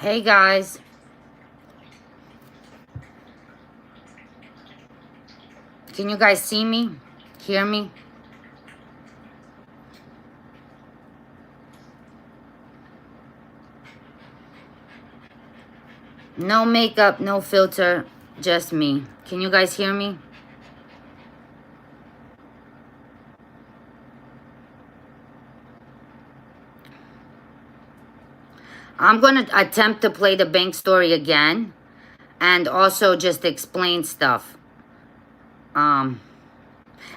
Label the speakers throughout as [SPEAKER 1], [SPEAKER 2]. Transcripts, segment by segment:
[SPEAKER 1] Hey guys. Can you guys see me? Hear me? No makeup, no filter, just me. Can you guys hear me? I'm going to attempt to play the bank story again and also just explain stuff. And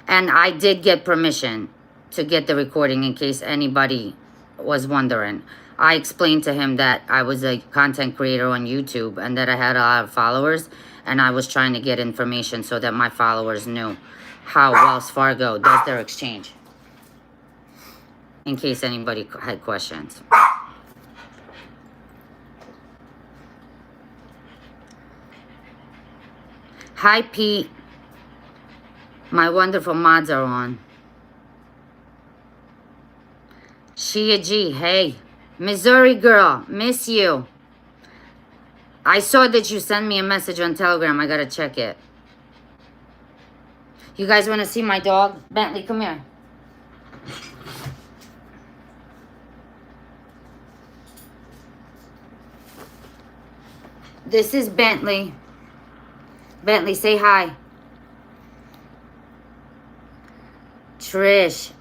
[SPEAKER 1] I did get permission to get the recording in case anybody was wondering. I explained to him that I was a content creator on YouTube and that I had a lot of followers, and I was trying to get information so that my followers knew how Wells Fargo does their exchange, in case anybody had questions. Hi, Pete. My wonderful mods are on. Shia G, hey. Missouri girl, miss you. I saw that you sent me a message on Telegram. I gotta check it. You guys want to see my dog? Bentley, come here. This is Bentley. Bentley, say hi. Trish.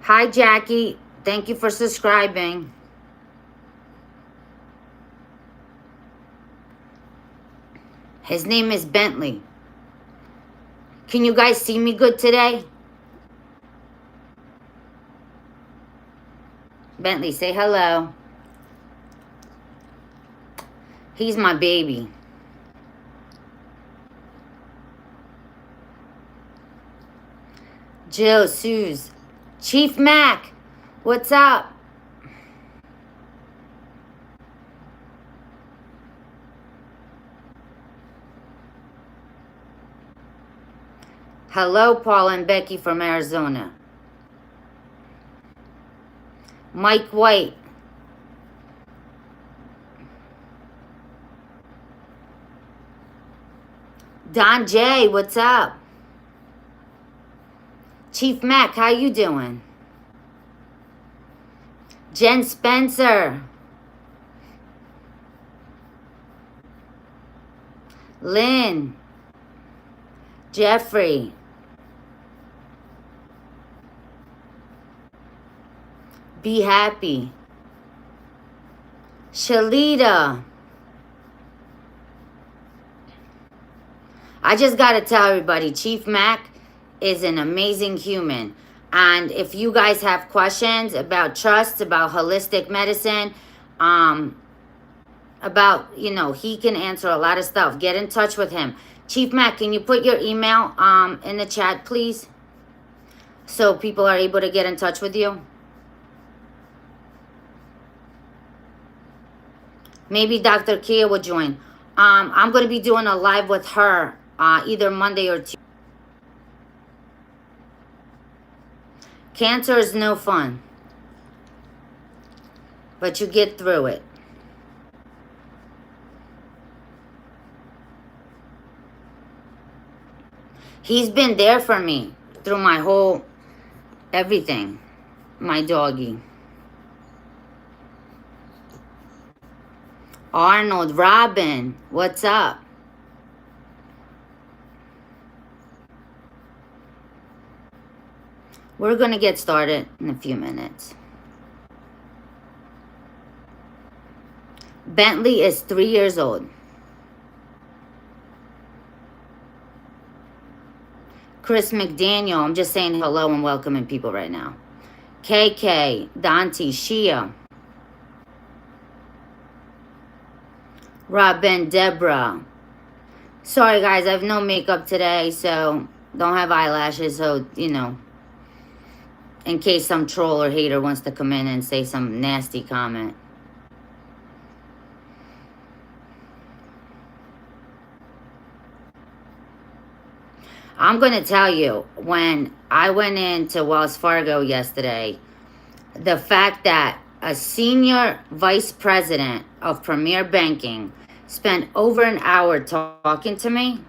[SPEAKER 1] Hi, Jackie. Thank you for subscribing. His name is Bentley. Can you guys see me good today? Bentley, say hello. He's my baby. Jill, Suze. Chief Mac, what's up? Hello, Paul and Becky from Arizona. Mike White. Don J, what's up? Chief Mac, how you doing? Jen Spencer. Lynn. Jeffrey. Be happy. Shalita. I just got to tell everybody, Chief Mac is an amazing human. And if you guys have questions about trust, about holistic medicine, about, he can answer a lot of stuff. Get in touch with him. Chief Mac, can you put your email in the chat, please? So people are able to get in touch with you. Maybe Dr. Kia will join. I'm going to be doing a live with her either Monday or Tuesday. Cancer is no fun, but you get through it. He's been there for me through my whole everything, my doggy. Arnold, Robin, what's up? We're going to get started in a few minutes. Bentley is 3 years old. Chris McDaniel, I'm just saying hello and welcoming people right now. KK, Dante, Shia. Robin, Deborah. Sorry guys, I have no makeup today, so don't have eyelashes, so, in case some troll or hater wants to come in and say some nasty comment. I'm going to tell you, when I went into Wells Fargo yesterday, the fact that a senior vice president of Premier Banking spent over an hour talking to me,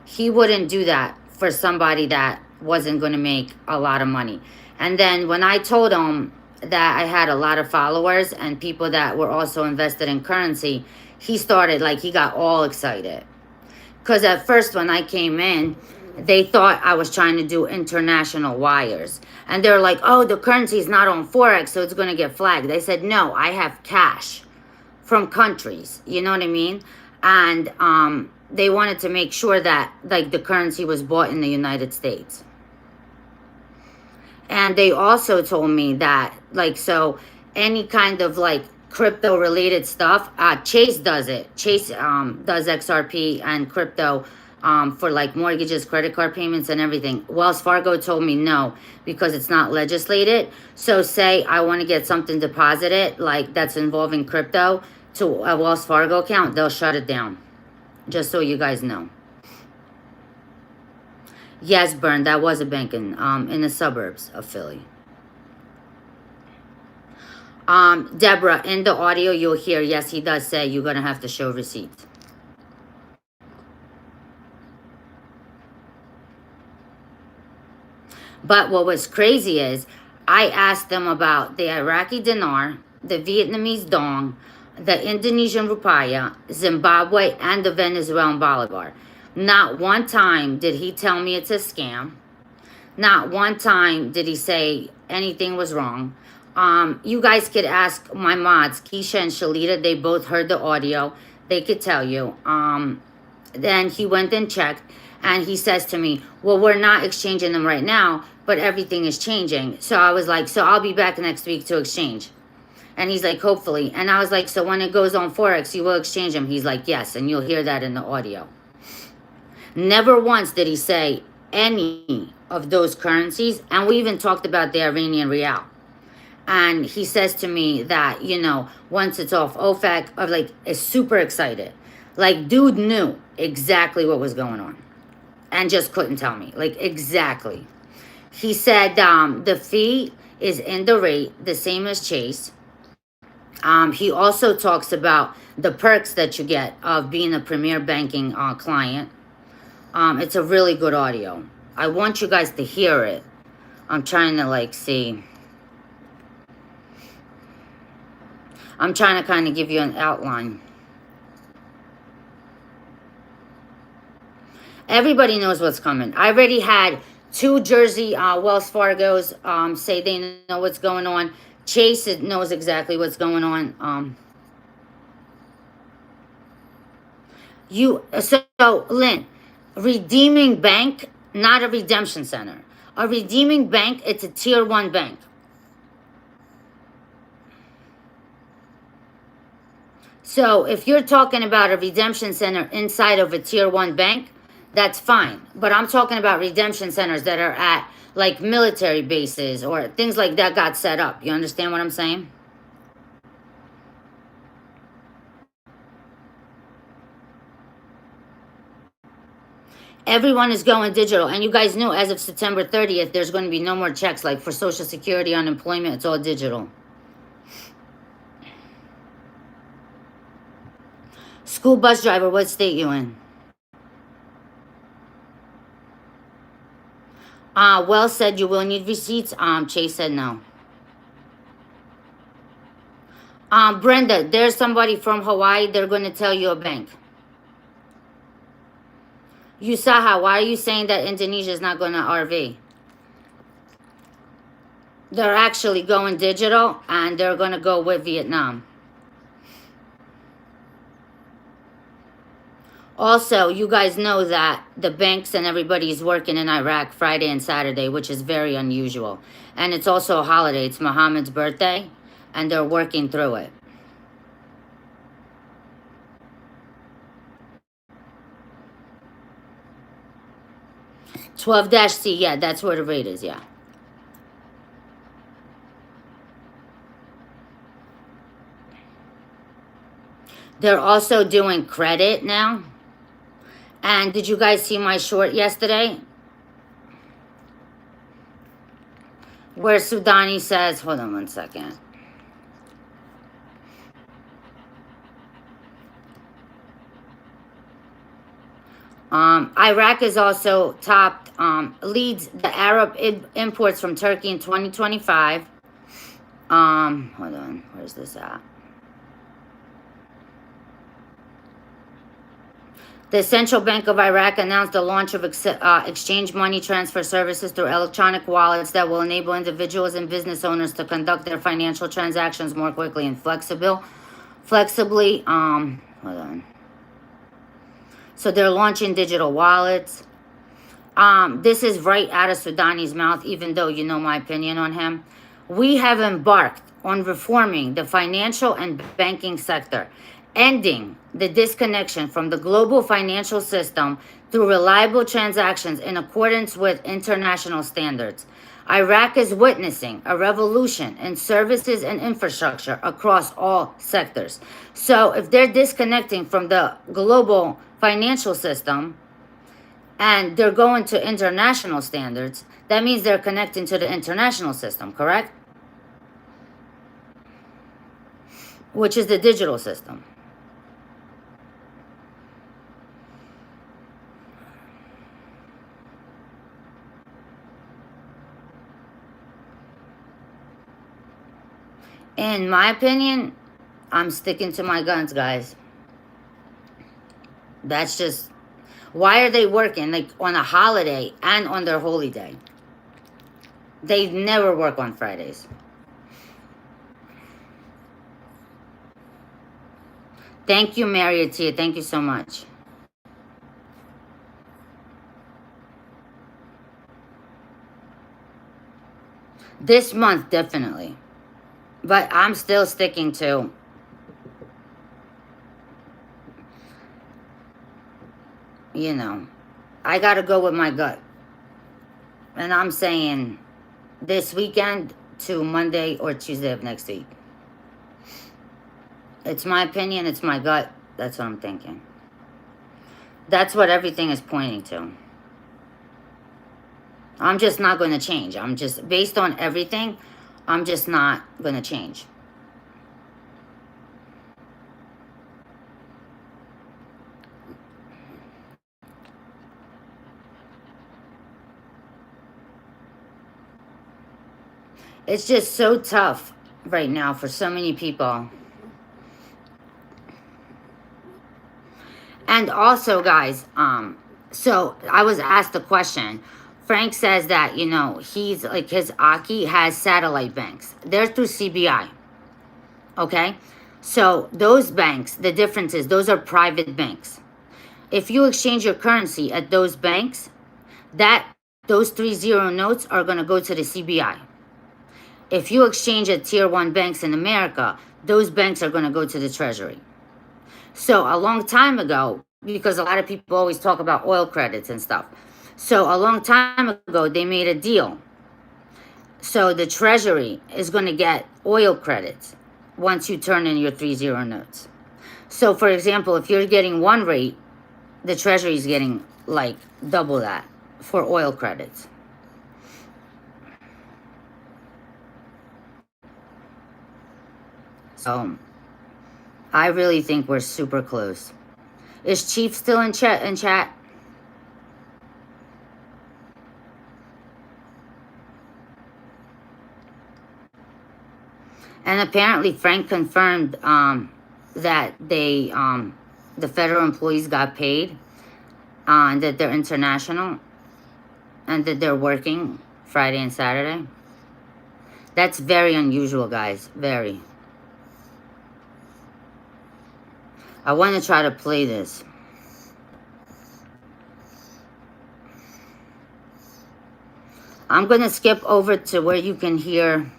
[SPEAKER 1] he wouldn't do that for somebody that wasn't going to make a lot of money. And then when I told him that I had a lot of followers and people that were also invested in currency, he started, like, he got all excited. Because at first when I came in, they thought I was trying to do international wires. And they're like, oh, the currency is not on forex, so it's going to get flagged. They said, no, I have cash from countries. You know what I mean? And they wanted to make sure that, like, the currency was bought in the United States. And they also told me that, like, so any kind of, like, crypto related stuff, Chase does it. Chase does XRP and crypto for, like, mortgages, credit card payments, and everything. Wells Fargo told me no, because it's not legislated. So say I want to get something deposited, like, that's involving crypto to a Wells Fargo account, they'll shut it down. Just so you guys know. Yes, Bern, that was a bank in the suburbs of Philly. Deborah, in the audio you'll hear, yes, he does say you're going to have to show receipts. But what was crazy is I asked them about the Iraqi dinar, the Vietnamese dong, the Indonesian rupiah, Zimbabwe, and the Venezuelan bolivar. Not one time did he tell me it's a scam. Not one time did he say anything was wrong. You guys could ask my mods, Keisha and Shalita. They both heard the audio. They could tell you. Then he went and checked, and he says to me, well, we're not exchanging them right now, but everything is changing. So I was like, so I'll be back next week to exchange. And he's like, hopefully. And I was like, so when it goes on Forex, you will exchange them? He's like, yes, and you'll hear that in the audio. Never once did he say any of those currencies. And we even talked about the Iranian rial. And he says to me that, you know, once it's off OFAC, of, like, is super excited. Like, dude knew exactly what was going on. And just couldn't tell me. Like, exactly. He said the fee is in the rate, the same as Chase. He also talks about the perks that you get of being a Premier Banking client. It's a really good audio. I want you guys to hear it. I'm trying to, like, see. I'm trying to kind of give you an outline. Everybody knows what's coming. I already had 2 Jersey Wells Fargos say they know what's going on. Chase knows exactly what's going on. So Lynn, redeeming bank, not a redemption center. A redeeming bank, it's a tier 1 bank. So if you're talking about a redemption center inside of a tier 1 bank, that's fine. But I'm talking about redemption centers that are at, like, military bases or things like that got set up. You understand what I'm saying? Everyone is going digital. And you guys knew as of September 30th, there's going to be no more checks. Like for Social Security, unemployment, it's all digital. School bus driver, what state you in? Well said you will need receipts. Chase said no. Brenda, there's somebody from Hawaii. They're going to tell you a bank. Usaha, why are you saying that Indonesia is not going to RV? They're actually going digital, and they're going to go with Vietnam. Also, you guys know that the banks and everybody is working in Iraq Friday and Saturday, which is very unusual. And it's also a holiday. It's Muhammad's birthday, and they're working through it. $12-C, yeah, that's where the rate is, yeah. They're also doing credit now. And did you guys see my short yesterday? Where Sudani says, hold on one second. Iraq is also topped, leads the Arab imports from Turkey in 2025. Hold on, where's this at? The Central Bank of Iraq announced the launch of exchange money transfer services through electronic wallets that will enable individuals and business owners to conduct their financial transactions more quickly and flexibly. Hold on. So they're launching digital wallets. This is right out of Soudani's mouth, even though you know my opinion on him. We have embarked on reforming the financial and banking sector, ending the disconnection from the global financial system through reliable transactions in accordance with international standards. Iraq is witnessing a revolution in services and infrastructure across all sectors. So if they're disconnecting from the global financial system and they're going to international standards, that means they're connecting to the international system, correct? Which is the digital system. In my opinion, I'm sticking to my guns, guys. That's just, why are they working like on a holiday and on their holy day? They never work on Fridays. Thank you, MariaNichole. Thank you so much. This month, definitely. But I'm still sticking to, you know, I got to go with my gut. And I'm saying this weekend to Monday or Tuesday of next week. It's my opinion. It's my gut. That's what I'm thinking. That's what everything is pointing to. I'm just not going to change. I'm just, based on everything, I'm just not going to change. It's just so tough right now for so many people. And also, guys, so I was asked a question. Frank says that, you know, he's like, his Aki has satellite banks. They're through CBI. Okay? So those banks, the difference is those are private banks. If you exchange your currency at those banks, those 30 notes are going to go to the CBI. If you exchange at tier 1 banks in America, those banks are going to go to the Treasury. So a long time ago, because a lot of people always talk about oil credits and stuff. So a long time ago, they made a deal. So the Treasury is going to get oil credits once you turn in your 30 notes. So for example, if you're getting one rate, the Treasury is getting like double that for oil credits. So I really think we're super close. Is Chief still in chat? And apparently Frank confirmed that they, the federal employees got paid, and that they're international, and that they're working Friday and Saturday. That's very unusual, guys. Very. I want to try to play this. I'm going to skip over to where you can hear.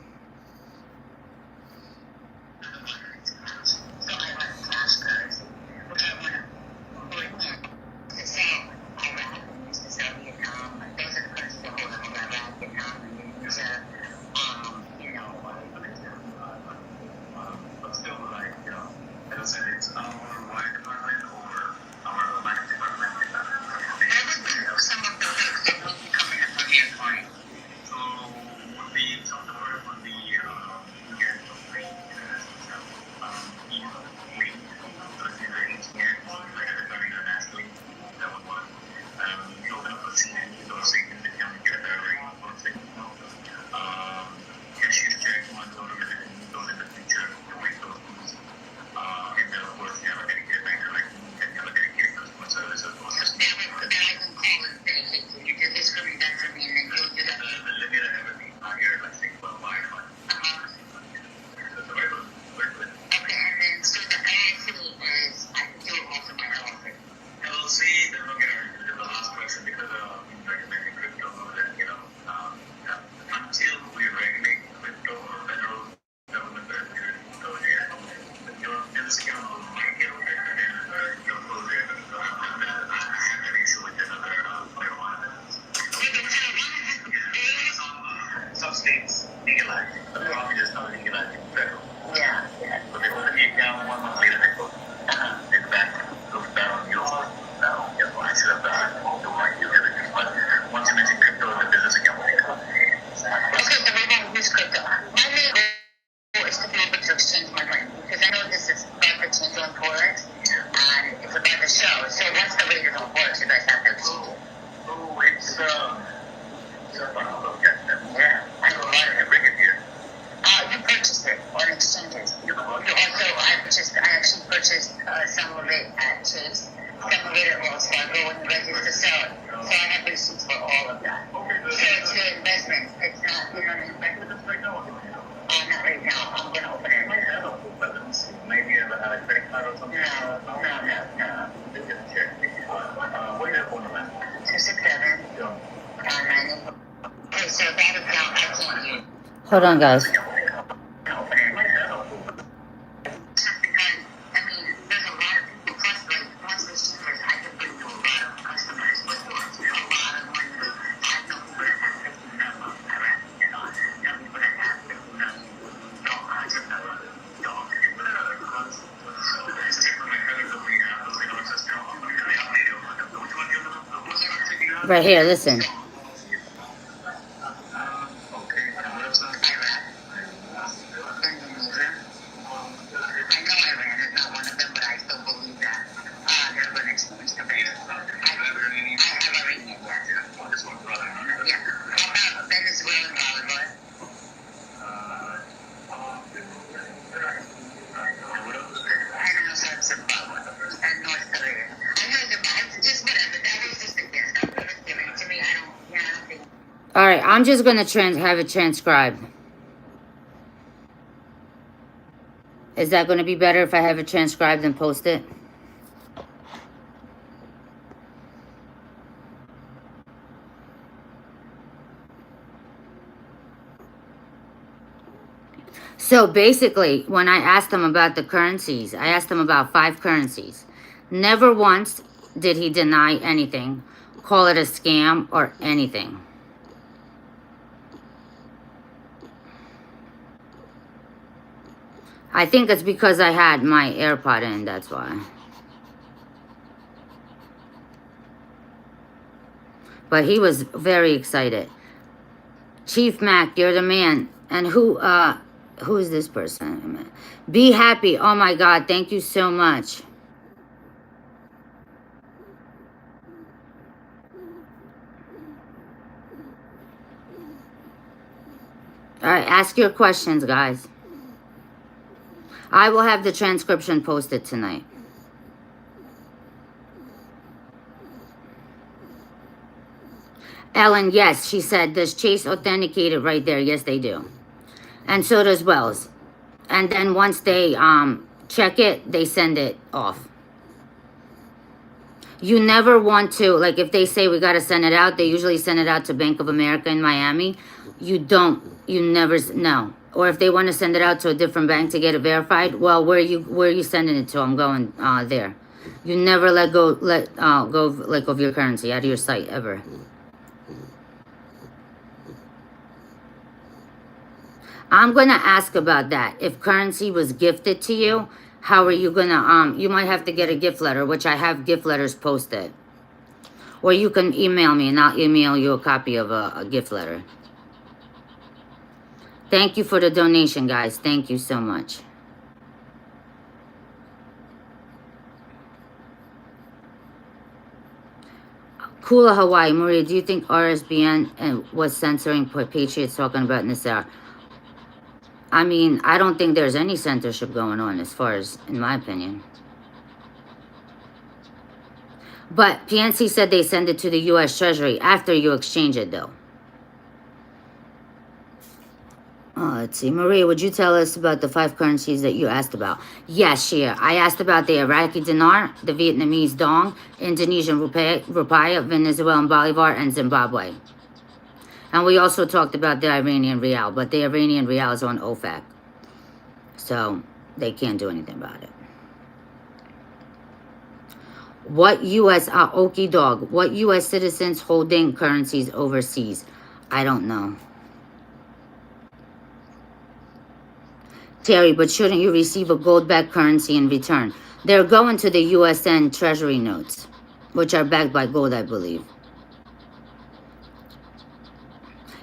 [SPEAKER 2] Yeah. So they open the account 1 month later, they close. It's back, goes down, you know, now, you know, I should have done the right due diligence, but once you mention crypto, the business account will become. Okay, so we don't use crypto. My main goal is to be able to exchange my money, because I know this is about to change on forex, and it's about to show. So once the rate is on forex, you guys have to exchange it. Oh, it's yeah, I know why I bring it here. You purchased it on exchanges. You also, I actually purchased some of it at Chase, some of it at Wells Fargo when you guys used to sell it. So I have receipts for all of that. So it's good investment. It's not, you know what I mean? Not right now. I'm going to open it. Maybe you have a credit card or something? No. What is your phone number? 267. Okay, so that account I can't use.
[SPEAKER 1] Hold on, guys. Right here, listen. All right, I'm just going to have it transcribed. Is that going to be better if I have it transcribed and post it? So basically, when I asked him about the currencies, I asked him about 5 currencies. Never once did he deny anything, call it a scam or anything. I think it's because I had my AirPod in, that's why. But he was very excited. Chief Mac, you're the man. And who is this person? Be happy. Oh my God, thank you so much. All right, ask your questions, guys. I will have the transcription posted tonight. Ellen, yes, she said, does Chase authenticate it right there? Yes, they do. And so does Wells. And then once they check it, they send it off. You never want to, like if they say we got to send it out, they usually send it out to Bank of America in Miami. You never, no. Or if they want to send it out to a different bank to get it verified, well, where are you sending it to? I'm going there. You never let go like of your currency out of your site ever. I'm going to ask about that. If currency was gifted to you, how are you going to, you might have to get a gift letter, which I have gift letters posted. Or you can email me and I'll email you a copy of a gift letter. Thank you for the donation, guys. Thank you so much. Kula Hawaii, Maria, do you think RSBN was censoring what Patriots talking about Nassar? I mean, I don't think there's any censorship going on as far as, in my opinion. But PNC said they send it to the U.S. Treasury after you exchange it, though. Let's see. Maria, would you tell us about the 5 currencies that you asked about? Yes, Shia. I asked about the Iraqi dinar, the Vietnamese dong, Indonesian rupiah, Venezuelan bolivar, and Zimbabwe. And we also talked about the Iranian rial, but the Iranian rial is on OFAC. So they can't do anything about it. What U.S. Okie dog, what U.S. citizens holding currencies overseas? I don't know. Terry, but shouldn't you receive a gold-backed currency in return? They're going to the USN Treasury notes, which are backed by gold, I believe.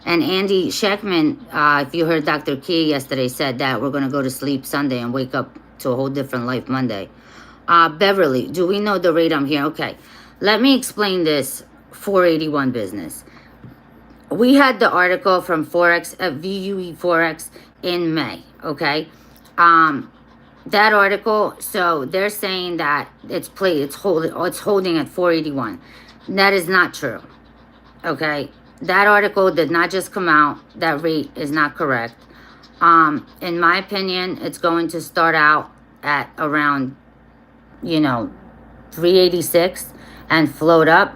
[SPEAKER 1] And Andy Scheckman, if you heard Dr. Key yesterday, said that we're going to go to sleep Sunday and wake up to a whole different life Monday. Beverly, do we know the rate I'm here? Okay, let me explain this 481 business. We had the article from Forex, VUE Forex in May, okay? That article, so they're saying that it's holding at 481. That is not true, okay? That article did not just come out. That rate is not correct. In my opinion, it's going to start out at around, 386 and float up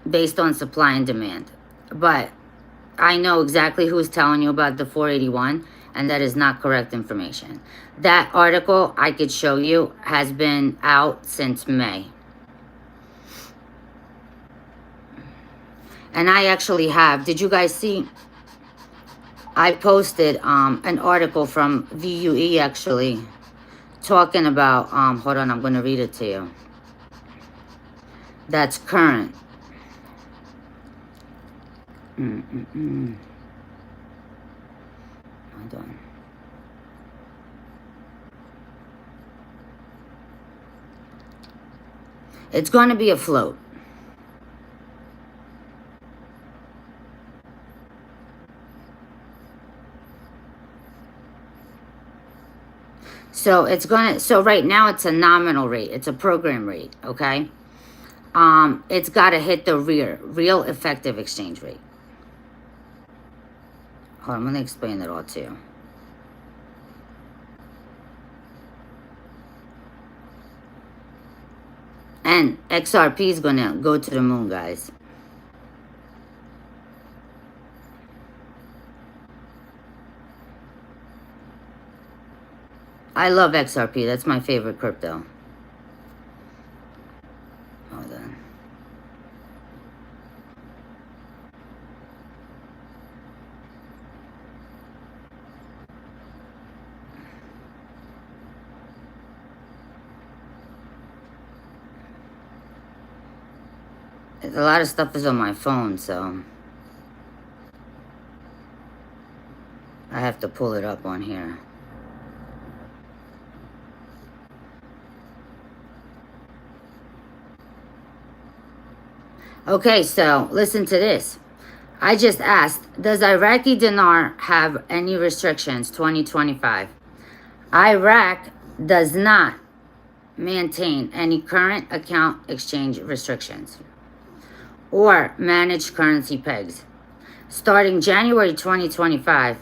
[SPEAKER 1] based on supply and demand. But I know exactly who's telling you about the 481, and that is not correct information. That article, I could show you, has been out since May. And I actually have, did you guys see? I posted an article from VUE actually talking about, hold on, I'm going to read it to you. That's current. Hold on. It's going to be afloat. So it's gonna, so right now it's a nominal rate. It's a program rate, okay? It's got to hit the real effective exchange rate. Hold on, I'm gonna explain it all to you. And XRP is gonna go to the moon, guys. I love XRP. That's my favorite crypto. Hold on. A lot of stuff is on my phone, so I have to pull it up on here. Okay, so listen to this. I just asked, does Iraqi dinar have any restrictions 2025? Iraq does not maintain any current account exchange restrictions or managed currency pegs. Starting January 2025,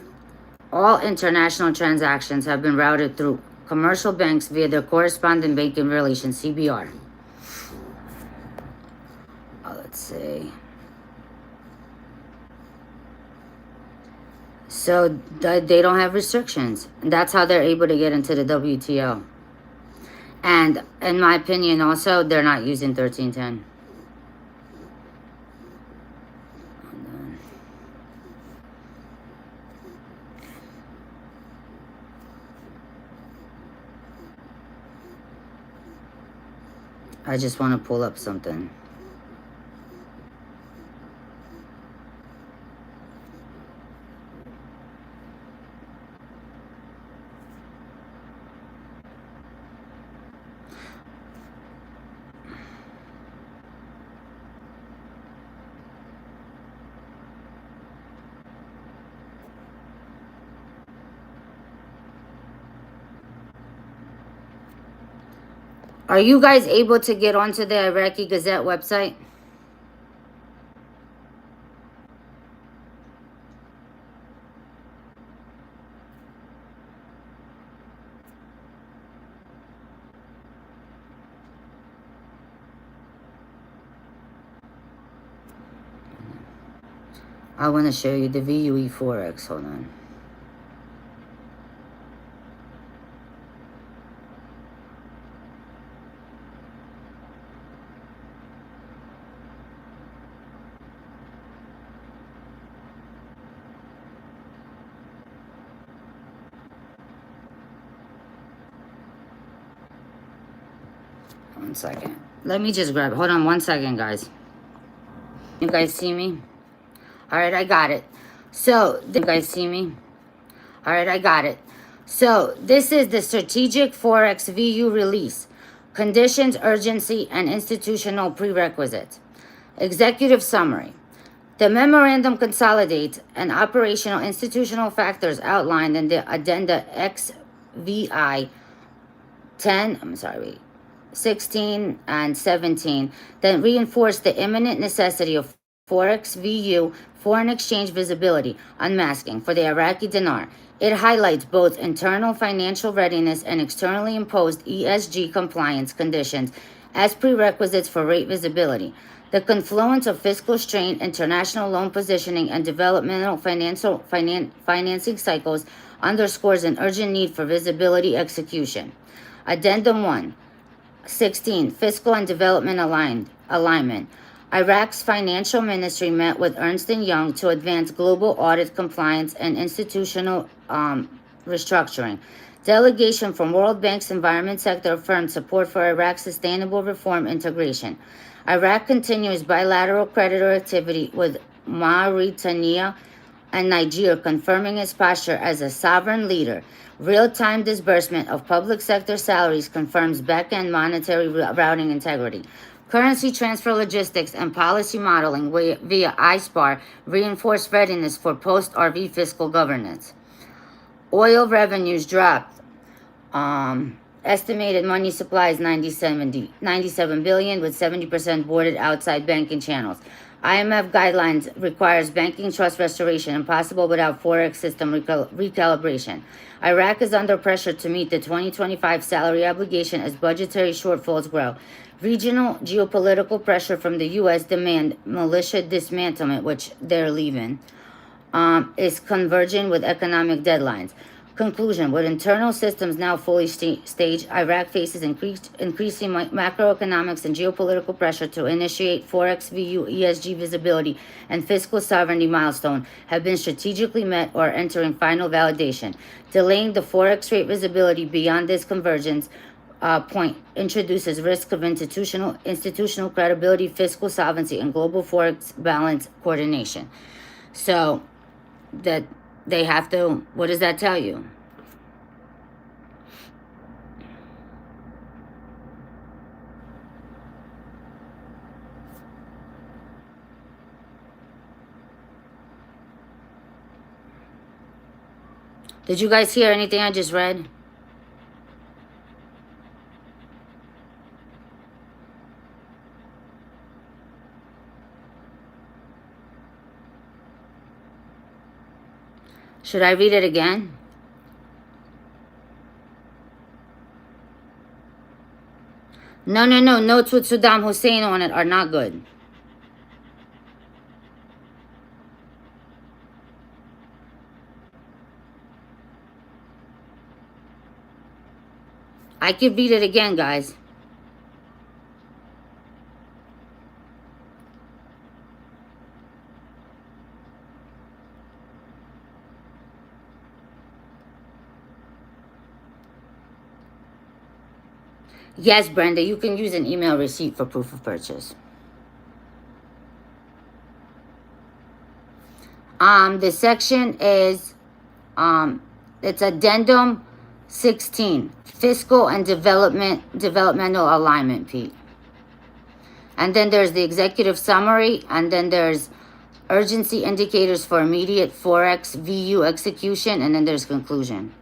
[SPEAKER 1] all international transactions have been routed through commercial banks via their correspondent banking relations, CBR. Let's see. So they don't have restrictions. That's how they're able to get into the WTO. And in my opinion, also, they're not using 1310. I just want to pull up something. Are you guys able to get onto the Iraqi Gazette website? I want to show you the VUE Forex. Hold on. 1 second. Let me just grab it. Hold on 1 second, guys. You guys see me? All right, I got it. So, you guys see me? All right, I got it. So, this is the Strategic Forex VU release. Conditions, urgency, and institutional prerequisites. Executive summary. The memorandum consolidates and operational institutional factors outlined in the addenda XVI 16 and 17 that reinforce the imminent necessity of Forex VU foreign exchange visibility unmasking for the Iraqi dinar. It highlights both internal financial readiness and externally imposed ESG compliance conditions as prerequisites for rate visibility. The confluence of fiscal strain, international loan positioning, and developmental financing cycles underscores an urgent need for visibility execution. Addendum 1. 16. Fiscal and development alignment. Iraq's financial ministry met with Ernst & Young to advance global audit compliance and institutional restructuring. Delegation from World Bank's environment sector affirmed support for Iraq's sustainable reform integration. Iraq continues bilateral creditor activity with Mauritania and Niger, confirming its posture as a sovereign leader. Real-time disbursement of public sector salaries confirms back-end monetary routing integrity. Currency transfer logistics and policy modeling via ISPAR reinforce readiness for post-RV fiscal governance. Oil revenues dropped. Estimated money supply is 97 billion, with 70% boarded outside banking channels. IMF guidelines requires banking trust restoration impossible without forex system recalibration. Iraq is under pressure to meet the 2025 salary obligation as budgetary shortfalls grow. Regional geopolitical pressure from the U.S. demand militia dismantlement, which they're leaving, is converging with economic deadlines. Conclusion. With internal systems now fully staged, Iraq faces increasing macroeconomics and geopolitical pressure to initiate Forex VU ESG visibility and fiscal sovereignty milestone have been strategically met or entering final validation. Delaying the Forex rate visibility beyond this convergence point introduces risk of institutional credibility, fiscal solvency, and global Forex balance coordination. So that they have to, what does that tell you? Did you guys hear anything I just read? Should I read it again? No. Notes with Saddam Hussein on it are not good. I could read it again, guys. Yes, Brenda, you can use an email receipt for proof of purchase. The section is, it's addendum 16, fiscal and developmental alignment, Pete. And then there's the executive summary, and then there's urgency indicators for immediate Forex VU execution, and then there's conclusion.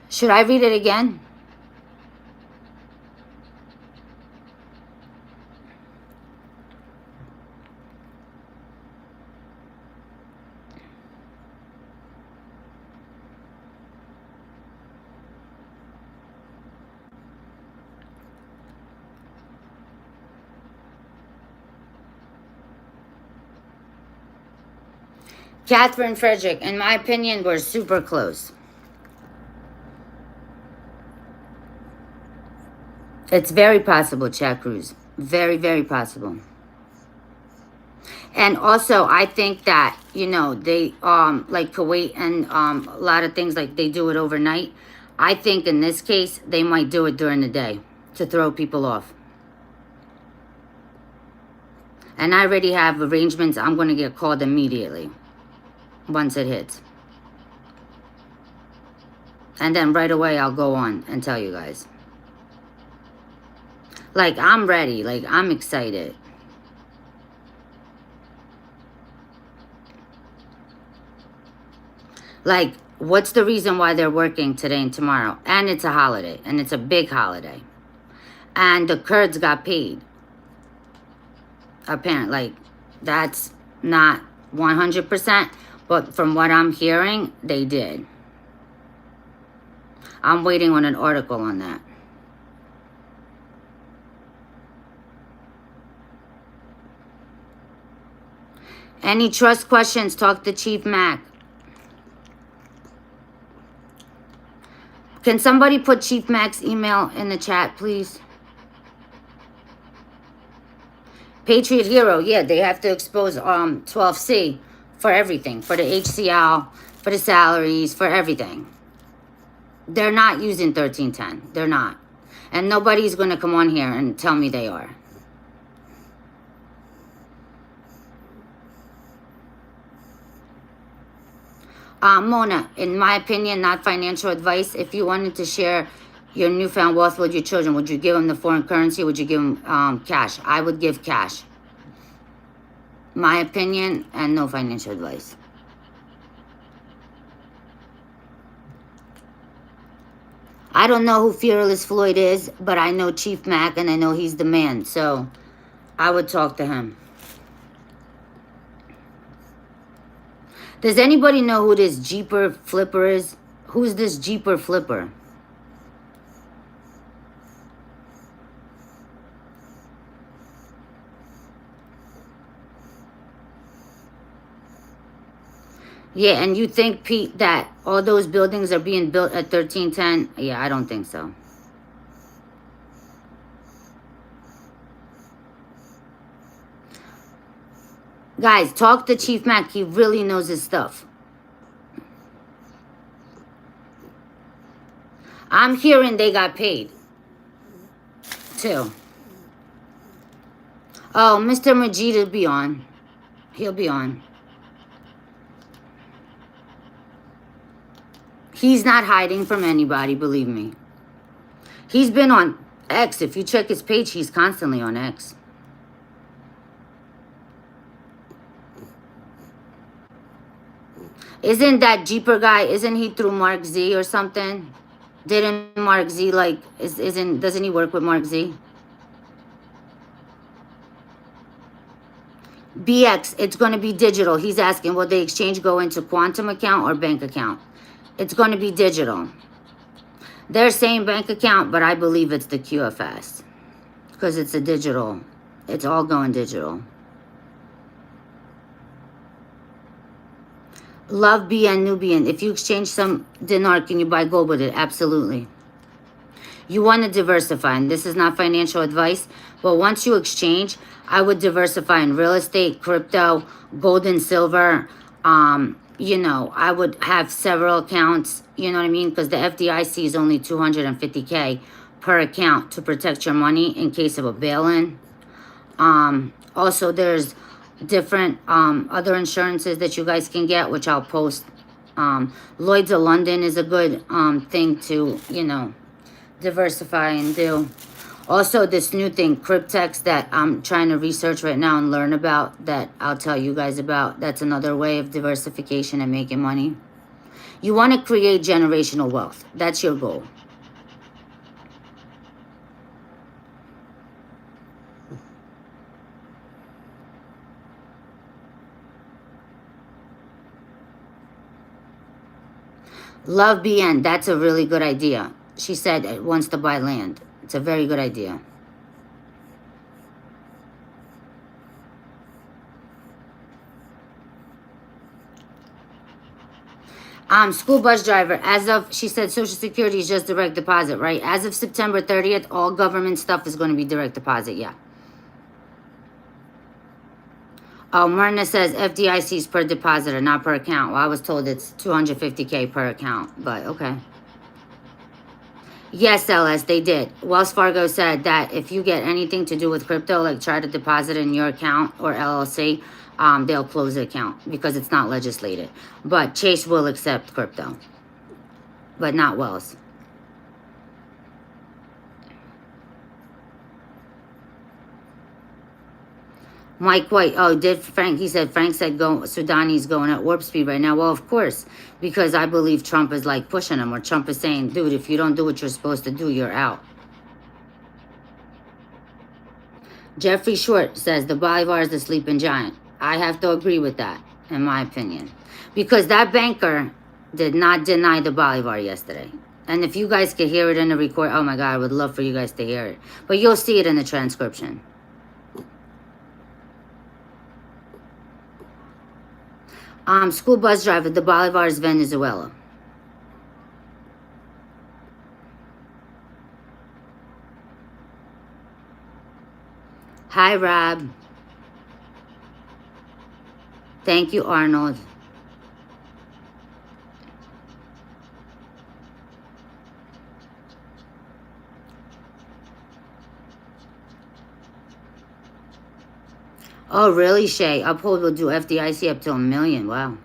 [SPEAKER 1] Should I read it again? Catherine Frederick, in my opinion, we're super close. It's very possible, Chat Cruz. Very, very possible. And also, I think that, you know, they, like Kuwait and a lot of things, like they do it overnight. I think in this case, they might do it during the day to throw people off. And I already have arrangements. I'm going to get called immediately once it hits. And then right away, I'll go on and tell you guys. Like, I'm ready. Like, I'm excited. Like, what's the reason why they're working today and tomorrow? And it's a holiday. And it's a big holiday. And the Kurds got paid. Apparently, like, that's not 100%. But from what I'm hearing, they did. I'm waiting on an article on that. Any trust questions, talk to Chief Mac. Can somebody put Chief Mac's email in the chat, please? Patriot Hero, yeah, they have to expose 12C for everything. For the HCL, for the salaries, for everything. They're not using 1310. They're not. And nobody's going to come on here and tell me they are. Mona, in my opinion, not financial advice. If you wanted to share your newfound wealth with your children, would you give them the foreign currency? Would you give them cash? I would give cash. My opinion, and no financial advice. I don't know who Fearless Floyd is, but I know Chief Mac, and I know he's the man. So I would talk to him. Does anybody know who this Jeeper Flipper is? Who's this Jeeper Flipper? Yeah, and you think, Pete, that all those buildings are being built at 1310? Yeah, I don't think so. Guys, talk to Chief Mac. He really knows his stuff. I'm hearing they got paid, too. Oh, Mr. Majid will be on. He'll be on. He's not hiding from anybody, believe me. He's been on X. If you check his page, he's constantly on X. Isn't that Jeeper guy, isn't he through Mark Z or something? Didn't Mark Z, like, doesn't he work with Mark Z? BX, it's going to be digital. He's asking, will the exchange go into quantum account or bank account? It's going to be digital. They're saying bank account, but I believe it's the QFS. Because it's a digital. It's all going digital. Love BN Nubian. If you exchange some dinar, can you buy gold with it? Absolutely. You want to diversify, and this is not financial advice, but once you exchange, I would diversify in real estate, crypto, gold and silver. You know, I would have several accounts, you know what I mean? Because the FDIC is only $250K per account to protect your money in case of a bail-in. Also, there's different other insurances that you guys can get, which I'll post. Lloyd's of London is a good thing to, you know, diversify and do. Also, this new thing, Cryptex, that I'm trying to research right now and learn about, that I'll tell you guys about. That's another way of diversification and making money. You want to create generational wealth. That's your goal. Love BN, that's a really good idea. She said it wants to buy land. It's a very good idea. School bus driver, as of, she said Social Security is just direct deposit, right? As of September 30th, all government stuff is going to be direct deposit, yeah. Oh, Myrna says FDIC is per depositor, not per account. Well, I was told it's $250K per account, but okay. Yes, LS, they did. Wells Fargo said that if you get anything to do with crypto, like try to deposit in your account or LLC, they'll close the account because it's not legislated. But Chase will accept crypto, but not Wells. Mike White, oh, did Frank, he said, Frank said Sudani's going at warp speed right now. Well, of course, because I believe Trump is like pushing him, or Trump is saying, dude, if you don't do what you're supposed to do, you're out. Jeffrey Short says the Bolivar is the sleeping giant. I have to agree with that, in my opinion. Because that banker did not deny the Bolivar yesterday. And if you guys could hear it in the record, oh my God, I would love for you guys to hear it. But you'll see it in the transcription. School bus driver, the Bolivar is Venezuela. Hi, Rob. Thank you, Arnold. Oh, really, Shay? Uphold will do FDIC up to $1 million. Wow.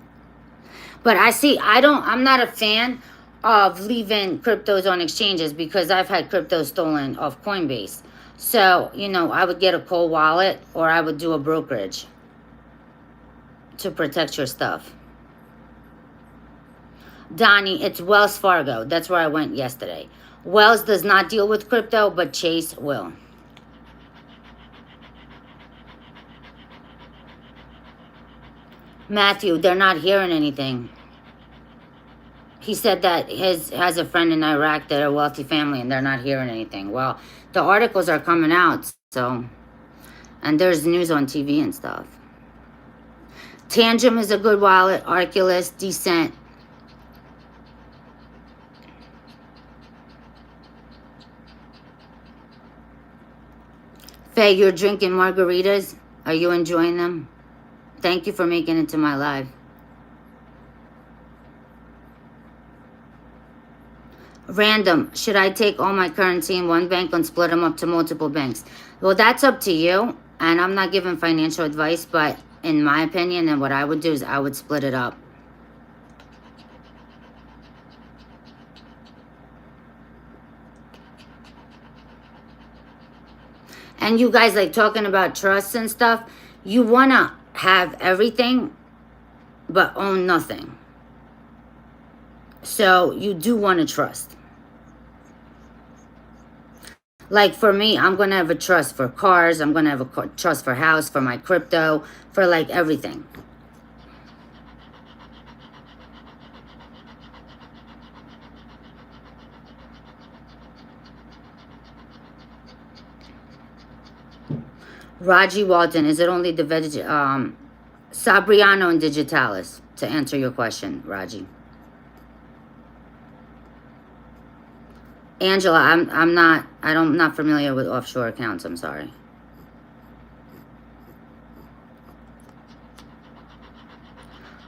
[SPEAKER 1] But I'm not a fan of leaving cryptos on exchanges because I've had crypto stolen off Coinbase. So, I would get a cold wallet or I would do a brokerage to protect your stuff. Donnie, it's Wells Fargo. That's where I went yesterday. Wells does not deal with crypto, but Chase will. Matthew, they're not hearing anything. He said that has a friend in Iraq that are a wealthy family and they're not hearing anything. Well, the articles are coming out, so, and there's news on TV and stuff. Tangent is a good wallet. Arculus, Descent. Faye, you're drinking margaritas? Are you enjoying them? Thank you for making it to my live. Random, should I take all my currency in one bank and split them up to multiple banks? Well, that's up to you, and I'm not giving financial advice, but in my opinion, and what I would do is I would split it up. And you guys like talking about trusts and stuff, you want to have everything, but own nothing. So you do want to trust. Like for me, I'm going to have a trust for cars. I'm going to have a trust for house, for my crypto, for like everything. Raji Walton, is it only the Sabriano and Digitalis, to answer your question, Raji? Angela, I'm not familiar with offshore accounts. I'm sorry.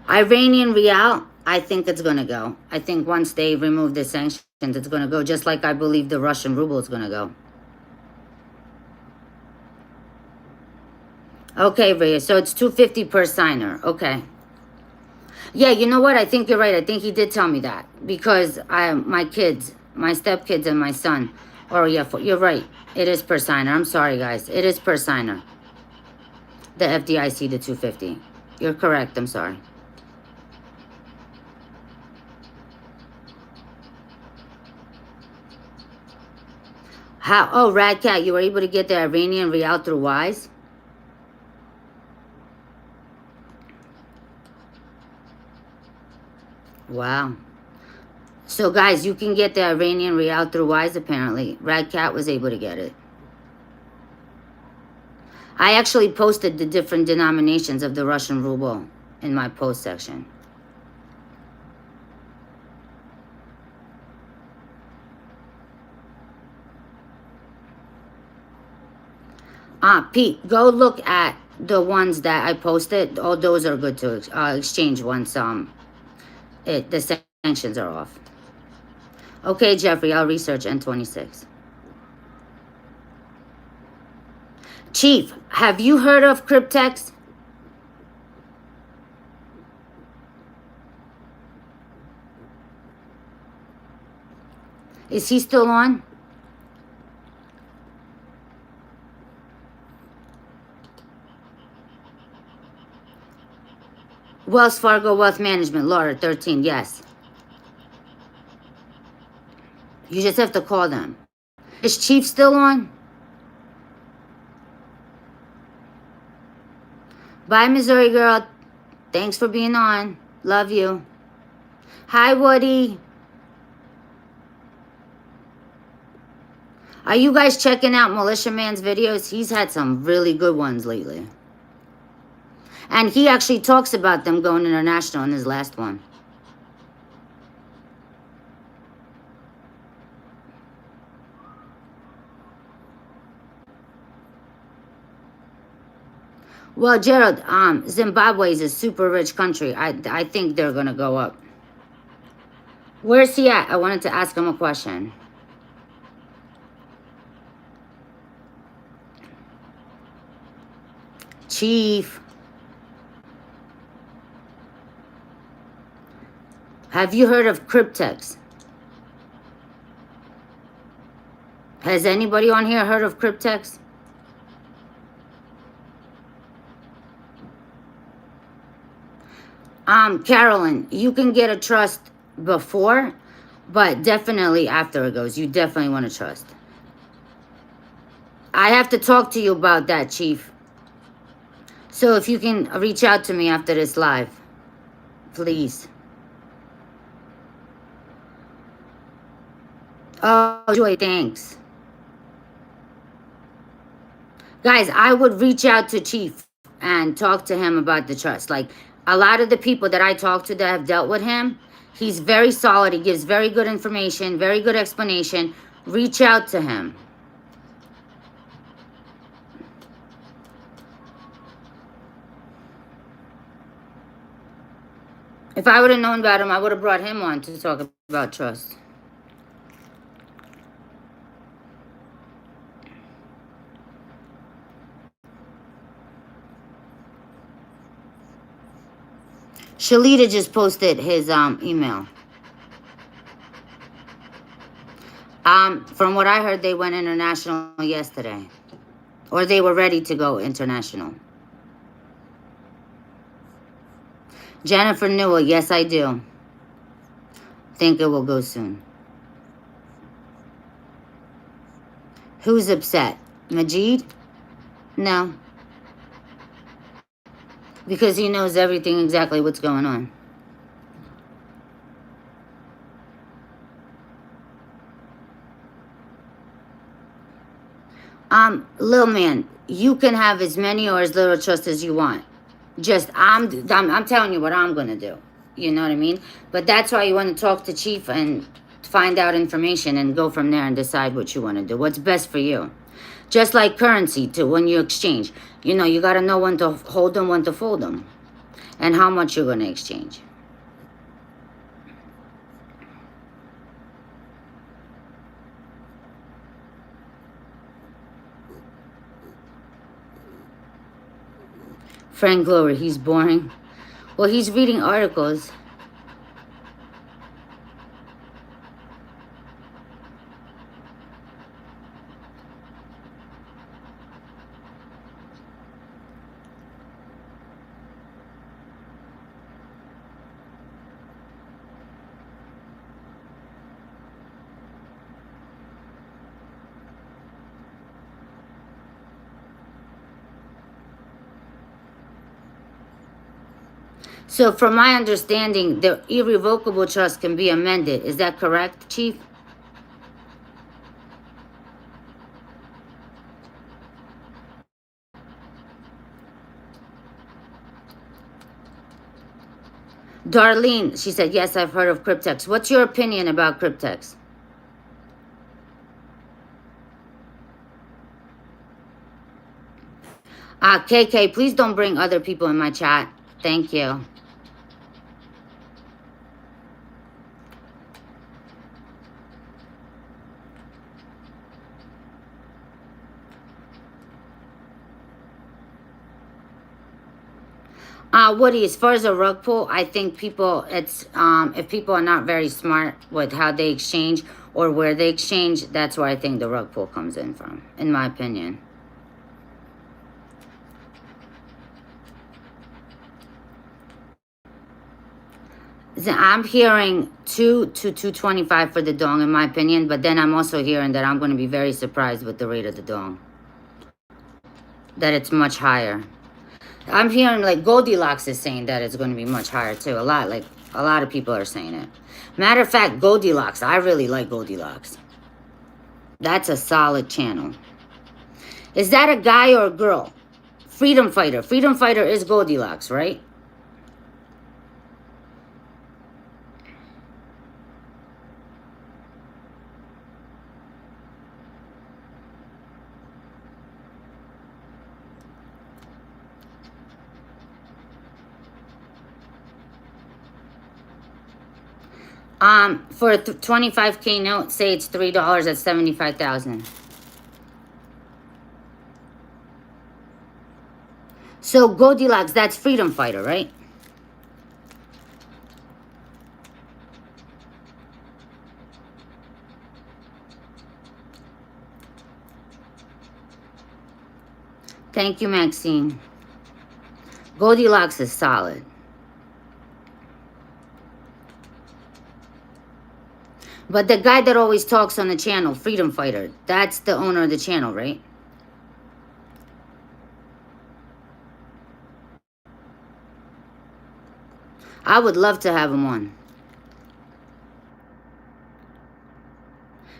[SPEAKER 1] Iranian Rial, I think it's going to go. I think once they remove the sanctions, it's going to go, just like I believe the Russian ruble is going to go. Okay, Rhea, so it's $250 per signer. Okay. Yeah, you know what? I think you're right. I think he did tell me that because my kids, my stepkids and my son. Oh, yeah, you're right. It is per signer. I'm sorry, guys. It is per signer. The FDIC, the $250. You're correct. I'm sorry. How? Oh, Radcat, you were able to get the Iranian Rial through Wise? Wow. So, guys, you can get the Iranian Rial through Wise, apparently. Radcat was able to get it. I actually posted the different denominations of the Russian ruble in my post section. Pete, go look at the ones that I posted. All those are good to exchange once the sanctions are off. Okay, Jeffrey, I'll research N26. Chief, have you heard of Cryptex? Is he still on? Wells Fargo Wealth Management, Laura, 13, yes. You just have to call them. Is Chief still on? Bye, Missouri girl. Thanks for being on. Love you. Hi, Woody. Are you guys checking out Militia Man's videos? He's had some really good ones lately. And he actually talks about them going international in his last one. Well, Gerald, Zimbabwe is a super rich country. I think they're going to go up. Where's he at? I wanted to ask him a question. Chief. Have you heard of Cryptex? Has anybody on here heard of Cryptex? Carolyn, you can get a trust before, but definitely after it goes. You definitely want to trust. I have to talk to you about that, Chief. So if you can reach out to me after this live, please. Oh, Joy, thanks. Guys, I would reach out to Chief and talk to him about the trust. Like, a lot of the people that I talk to that have dealt with him, he's very solid. He gives very good information, very good explanation. Reach out to him. If I would have known about him, I would have brought him on to talk about trust. Shalita just posted his email. From what I heard, they went international yesterday. Or they were ready to go international. Jennifer Newell, yes, I do. Think it will go soon. Who's upset? Majid? No. Because he knows everything exactly what's going on. Lil man, you can have as many or as little trust as you want. Just, I'm telling you what I'm going to do. You know what I mean? But that's why you want to talk to Chief and find out information and go from there and decide what you want to do. What's best for you. Just like currency, too, when you exchange. You know, you got to know when to hold them, when to fold them. And how much you're going to exchange. Frank Glory, he's boring. Well, he's reading articles. So from my understanding, the irrevocable trust can be amended. Is that correct, Chief? Darlene, she said, yes, I've heard of Cryptex. What's your opinion about Cryptex? KK, please don't bring other people in my chat. Thank you. Woody, as far as a rug pull, I think people, it's, if people are not very smart with how they exchange or where they exchange, that's where I think the rug pull comes in from, in my opinion. I'm hearing 2 to 225 for the dong, in my opinion, but then I'm also hearing that I'm going to be very surprised with the rate of the dong, that it's much higher. I'm hearing like Goldilocks is saying that it's going to be much higher too. A lot of people are saying it. Matter of fact, Goldilocks, I really like Goldilocks. That's a solid channel. Is that a guy or a girl? Freedom Fighter. Freedom Fighter is Goldilocks, right? For a 25K note, say it's $3 at 75,000. So Goldilocks, that's Freedom Fighter, right? Thank you, Maxine. Goldilocks is solid. But the guy that always talks on the channel, Freedom Fighter, that's the owner of the channel, right? I would love to have him on.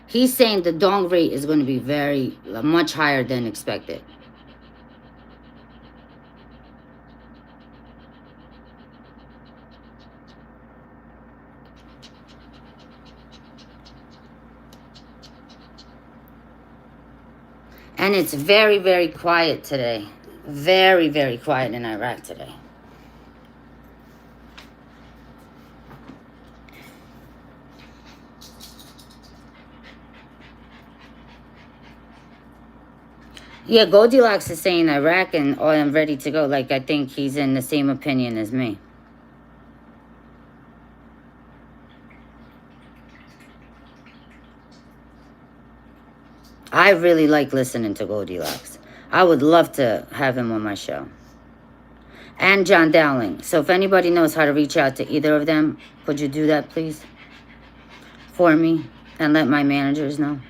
[SPEAKER 1] He's saying the dong rate is going to be much higher than expected. And it's very, very quiet today. Very, very quiet in Iraq today. Yeah, Goldilocks is saying Iraq and oh, I'm ready to go. Like, I think he's in the same opinion as me. I really like listening to Goldilocks. I would love to have him on my show. And John Dowling. So if anybody knows how to reach out to either of them, could you do that, please? For me. And let my managers know.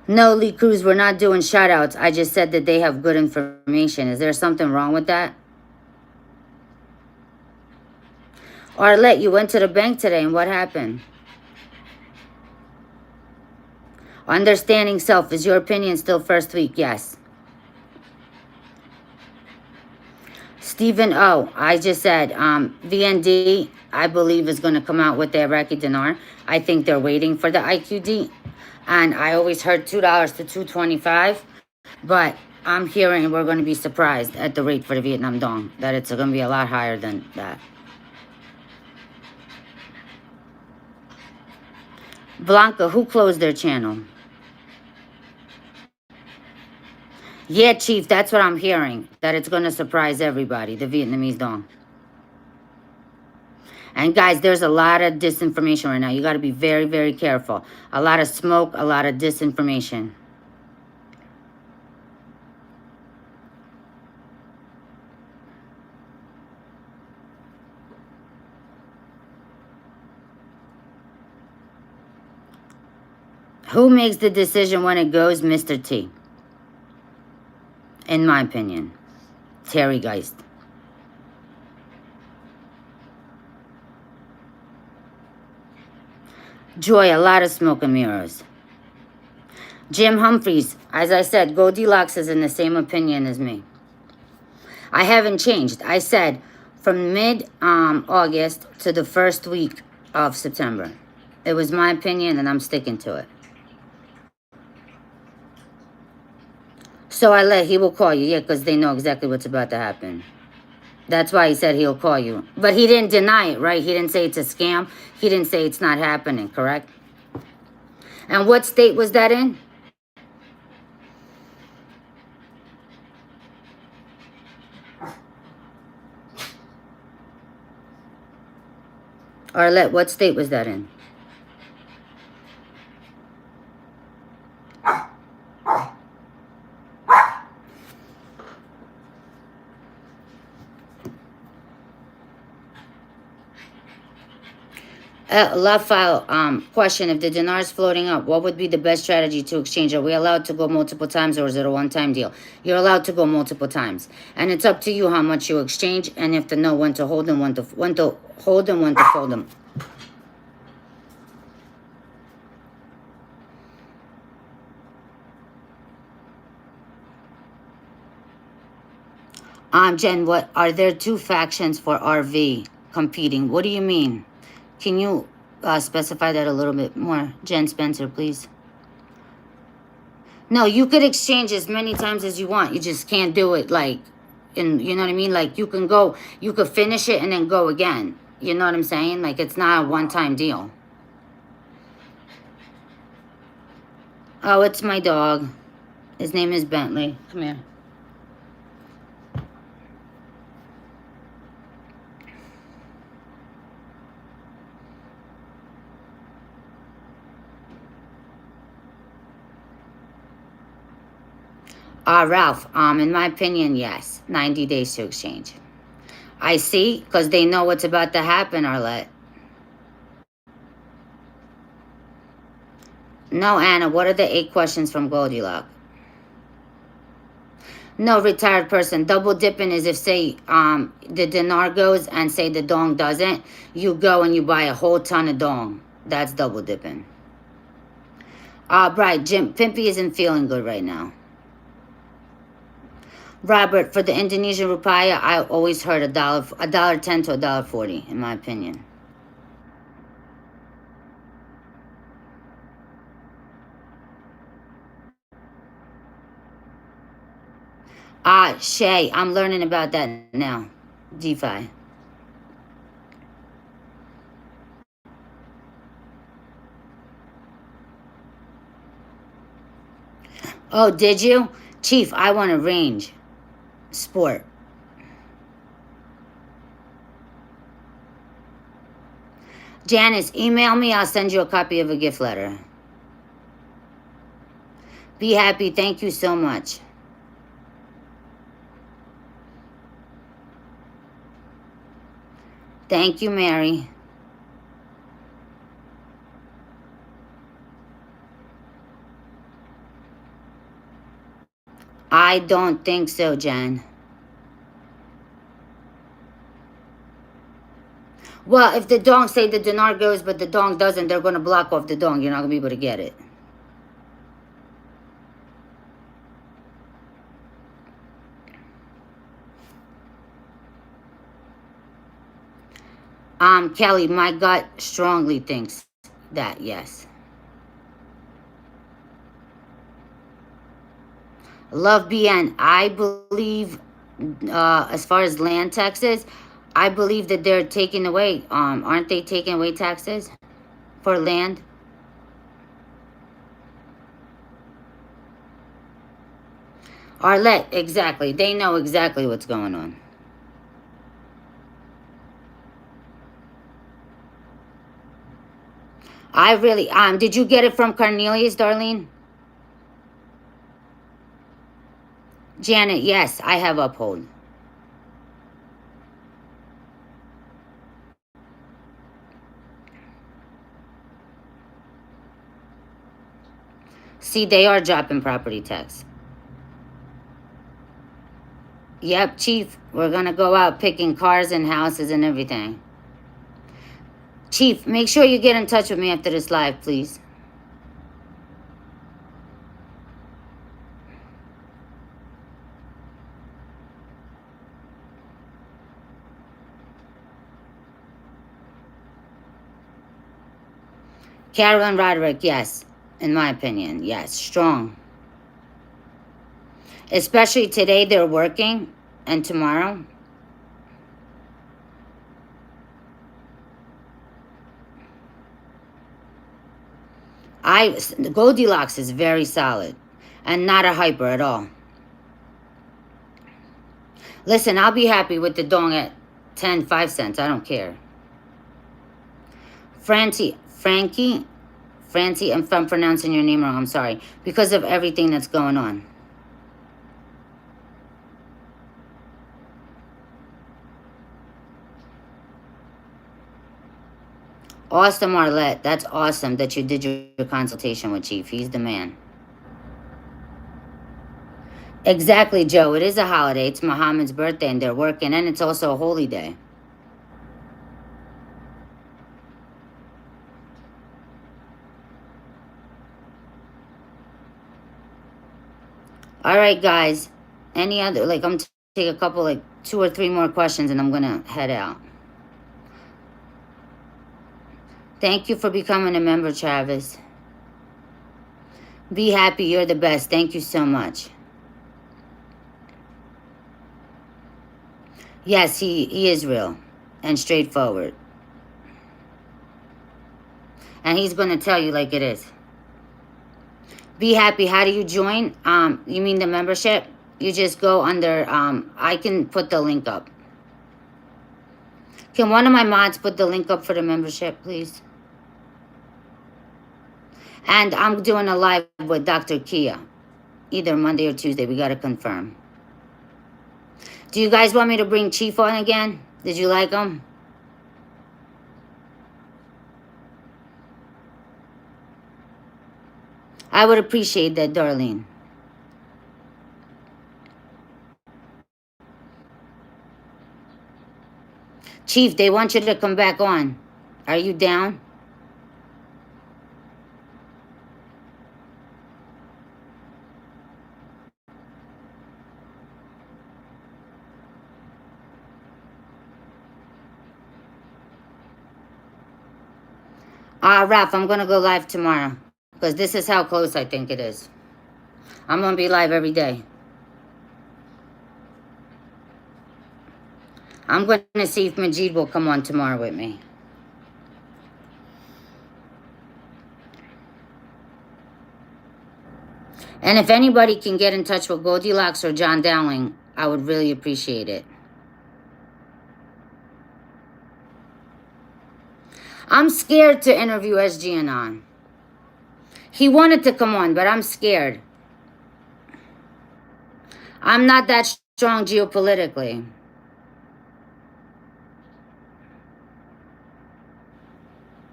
[SPEAKER 1] No, Lee Cruz, we're not doing shout-outs. I just said that they have good information. Is there something wrong with that? Arlette, you went to the bank today, and what happened? Understanding self, is your opinion still first week? Yes. Stephen O, I just said, VND, I believe, is going to come out with the Iraqi dinar. I think they're waiting for the IQD. And I always heard $2 to $2.25. But I'm hearing we're going to be surprised at the rate for the Vietnam dong. That it's going to be a lot higher than that. Blanca, who closed their channel? Yeah, Chief, that's what I'm hearing. That it's going to surprise everybody, the Vietnamese dong. And guys, there's a lot of disinformation right now. You got to be very, very careful. A lot of smoke, a lot of disinformation. Who makes the decision when it goes? Mr. T. In my opinion. Terry Geist. Joy, a lot of smoke and mirrors. Jim Humphreys, as I said, Goldilocks is in the same opinion as me. I haven't changed. I said from mid-August to the first week of September. It was my opinion and I'm sticking to it. So he will call you, yeah, because they know exactly what's about to happen. That's why he said he'll call you. But he didn't deny it, right? He didn't say it's a scam. He didn't say it's not happening, correct? And what state was that in? Arlette, what state was that in? Love file question. If the dinar is floating up, what would be the best strategy to exchange? Are we allowed to go multiple times, or is it a one-time deal? You're allowed to go multiple times, and it's up to you how much you exchange, and you have to know when to hold and when to hold and when to fold them. Jen, what are there two factions for RV competing? What do you mean? Can you specify that a little bit more, Jen Spencer, please? No, you could exchange as many times as you want. You just can't do it like, you know what I mean? Like you could finish it and then go again. You know what I'm saying? Like it's not a one-time deal. Oh, it's my dog. His name is Bentley. Come here. Ralph, in my opinion, yes. 90 days to exchange. I see, because they know what's about to happen, Arlette. No, Anna, what are the 8 questions from Goldilocks? No, retired person. Double dipping is if, say, the dinar goes and, say, the dong doesn't. You go and you buy a whole ton of dong. That's double dipping. Right, Jim, Pimpy isn't feeling good right now. Robert, for the Indonesian rupiah, I always heard $1.10 to $1.40, in my opinion. Shay, I'm learning about that now. DeFi. Oh, did you? Chief, I want to range. Sport. Janice, email me. I'll send you a copy of a gift letter. Be happy. Thank you so much. Thank you, Mary. I don't think so, Jen. Well, if the dong, say the dinar goes, but the dong doesn't, they're going to block off the dong. You're not going to be able to get it. Kelly, my gut strongly thinks that, yes. Love BN, I believe, as far as land taxes, I believe that they're taking away, aren't they taking away taxes for land? Arlette, exactly. They know exactly what's going on. I really, did you get it from Cornelius, Darlene? Janet, yes, I have uphold. See, they are dropping property tax. Yep, Chief, we're going to go out picking cars and houses and everything. Chief, make sure you get in touch with me after this live, please. Carolyn Roderick, yes. In my opinion, yes. Strong. Especially today, they're working. And tomorrow. Goldilocks is very solid. And not a hyper at all. Listen, I'll be happy with the dong at 5 cents. I don't care. Francie, if I'm pronouncing your name wrong, I'm sorry. Because of everything that's going on. Austin Marlette, that's awesome that you did your consultation with Chief. He's the man. Exactly, Joe. It is a holiday. It's Muhammad's birthday and they're working, and it's also a holy day. All right, guys. Any other, like, I'm take a couple, like 2 or 3 more questions and I'm going to head out. Thank you for becoming a member, Travis. Be happy. You're the best. Thank you so much. Yes, he is real and straightforward. And he's going to tell you like it is. Be happy. How do you join? You mean the membership? You just go under, I can put the link up. Can one of my mods put the link up for the membership, please? And I'm doing a live with Dr. Kia. Either Monday or Tuesday. We got to confirm. Do you guys want me to bring Chief on again? Did you like him? I would appreciate that, Darlene. Chief, they want you to come back on. Are you down? Raph, I'm going to go live tomorrow. Because this is how close I think it is. I'm going to be live every day. I'm going to see if Majid will come on tomorrow with me. And if anybody can get in touch with Goldilocks or John Dowling, I would really appreciate it. I'm scared to interview SGN. He wanted to come on, but I'm scared. I'm not that strong geopolitically.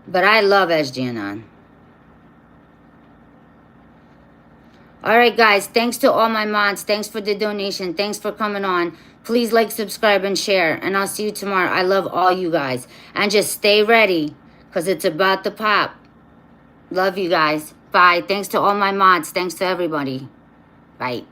[SPEAKER 1] But I love SGN. All right, guys. Thanks to all my mods. Thanks for the donation. Thanks for coming on. Please like, subscribe, and share. And I'll see you tomorrow. I love all you guys. And just stay ready, because it's about to pop. Love you guys. Bye. Thanks to all my mods. Thanks to everybody. Bye.